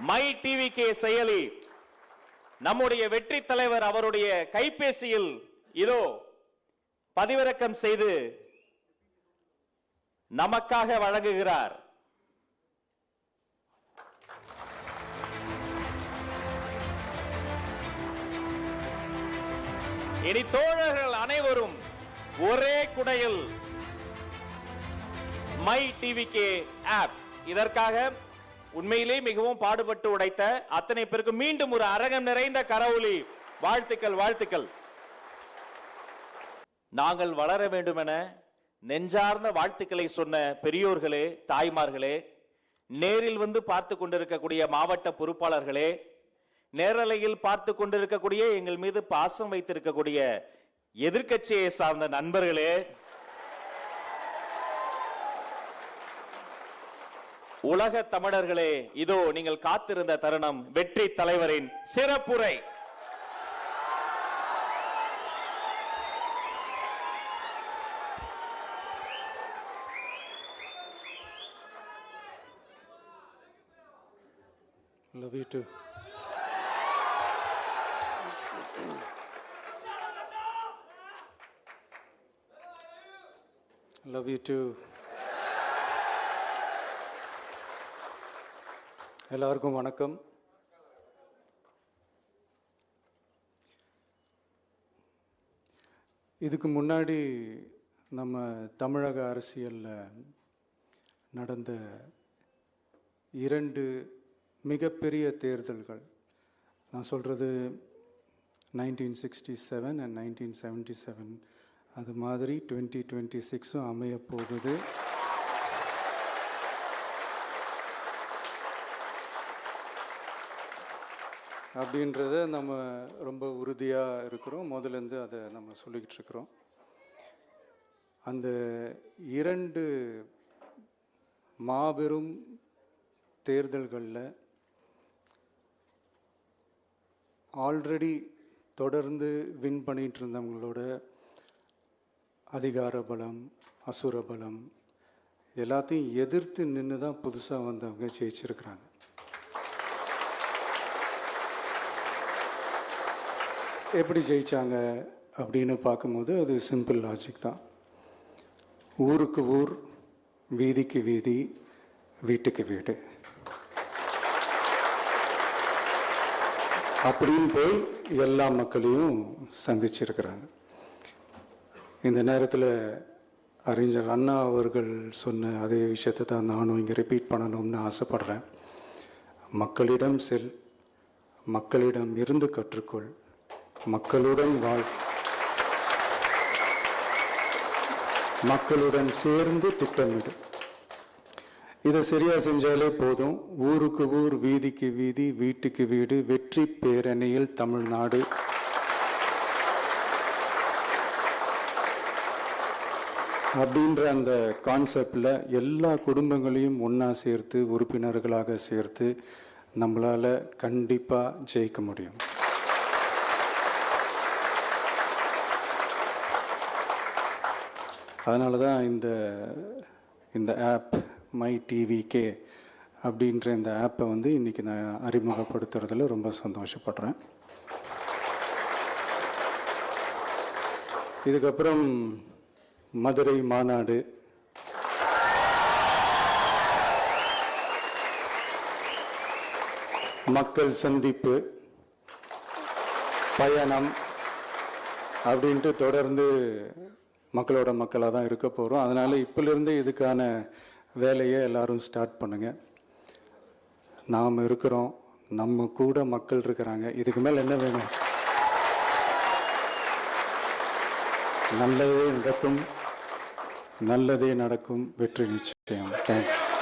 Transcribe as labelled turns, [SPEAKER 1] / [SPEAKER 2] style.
[SPEAKER 1] My TVK செயலி நம்முடைய வெற்றி தலைவர் அவருடைய கைபேசியில் இதோ பதிவிறக்கம் செய்து நமக்காக வழங்குகிறார். இனி தோழர்கள் அனைவரும் ஒரே குடையில் மை டிவிகே ஆப். இதற்காக உண்மையிலே மிகவும் பாடுபட்டு உடைத்த அத்தனை பேருக்கு மீண்டும் ஒரு அரங்கம் நிறைந்த கரவொலி வாழ்த்துக்கள் வாழ்த்துக்கள். நாங்கள் வளர வேண்டும் என நெஞ்சார்ந்த வாழ்த்துக்களை சொன்ன பெரியோர்களே, தாய்மார்களே, நேரில் வந்து பார்த்து கொண்டிருக்கக்கூடிய மாவட்ட பொறுப்பாளர்களே, நேரலையில் பார்த்து கொண்டிருக்கக்கூடிய எங்கள் மீது பாசம் வைத்திருக்கக்கூடிய எதிர்க்கட்சியை சார்ந்த நண்பர்களே, உலக தமிழர்களே, இதோ நீங்கள் காத்திருந்த தருணம், வெற்றி தலைவரின் சிறப்புரை.
[SPEAKER 2] Love you too. Love you too. எல்லாருக்கும் வணக்கம். இதுக்கு முன்னாடி நம்ம தமிழக அரசியலில் நடந்த 2 மிகப்பெரிய தேர்தல்கள், நான் சொல்கிறது 1967 and 1977, அது மாதிரி 2026 அமைய போகுது. அப்படின்றத நம்ம ரொம்ப உறுதியாக இருக்கிறோம். முதலேருந்து அதை நம்ம சொல்லிக்கிட்டு இருக்கிறோம். அந்த 2 மாபெரும் தேர்தல்களில் ஆல்ரெடி தொடர்ந்து வின் பண்ணிகிட்டு இருந்தவங்களோட அதிகார பலம், அசுர பலம் எல்லாத்தையும் எதிர்த்து நின்று தான் புதுசாக வந்தவங்க ஜெயிச்சிருக்கிறாங்க. எப்படி ஜெயித்தாங்க அப்படின்னு பார்க்கும்போது அது சிம்பிள் லாஜிக் தான். ஊருக்கு ஊர், வீதிக்கு வீதி, வீட்டுக்கு வீடு அப்படின்னு போய் எல்லா மக்களையும் சந்திச்சிருக்கிறாங்க. இந்த நேரத்தில் அறிஞர் அண்ணா அவர்கள் சொன்ன அதே விஷயத்தை தான் நானும் இங்கே ரிப்பீட் பண்ணணும்னு ஆசைப்படுறேன். மக்களிடம் செல், மக்களிடம் இருந்து கற்றுக்கொள், மக்களுடன் வாழ், மக்களுடன் சேர்ந்து திட்டமிடு. இதை சரியா செஞ்சாலே போதும். ஊருக்கு ஊர், வீதிக்கு வீதி, வீட்டுக்கு வீடு, வெற்றி பேரணியில் தமிழ்நாடு. அப்படின்ற அந்த கான்செப்டில் எல்லா குடும்பங்களையும் ஒன்றா சேர்த்து, உறுப்பினர்களாக சேர்த்து நம்மளால் கண்டிப்பாக ஜெயிக்க முடியும். அதனால தான் இந்த ஆப் மை டிவிகே அப்படின்ற இந்த ஆப்பை வந்து இன்றைக்கி நான் அறிமுகப்படுத்துறதுல ரொம்ப சந்தோஷப்படுறேன். இதுக்கப்புறம் மதுரை மாநாடு, மக்கள் சந்திப்பு, பயணம் அப்படின்ட்டு தொடர்ந்து மக்களோட மக்களாக தான் இருக்க போகிறோம். அதனால் இப்போலேருந்து இதுக்கான வேலையை எல்லாரும் ஸ்டார்ட் பண்ணுங்கள். நாம் இருக்கிறோம், நம்ம கூட மக்கள் இருக்கிறாங்க. இதுக்கு மேலே என்ன வேணும்? நல்லதே நடக்கும், நல்லதே நடக்கும், வெற்றி நிச்சயம். தேங்க்யூ.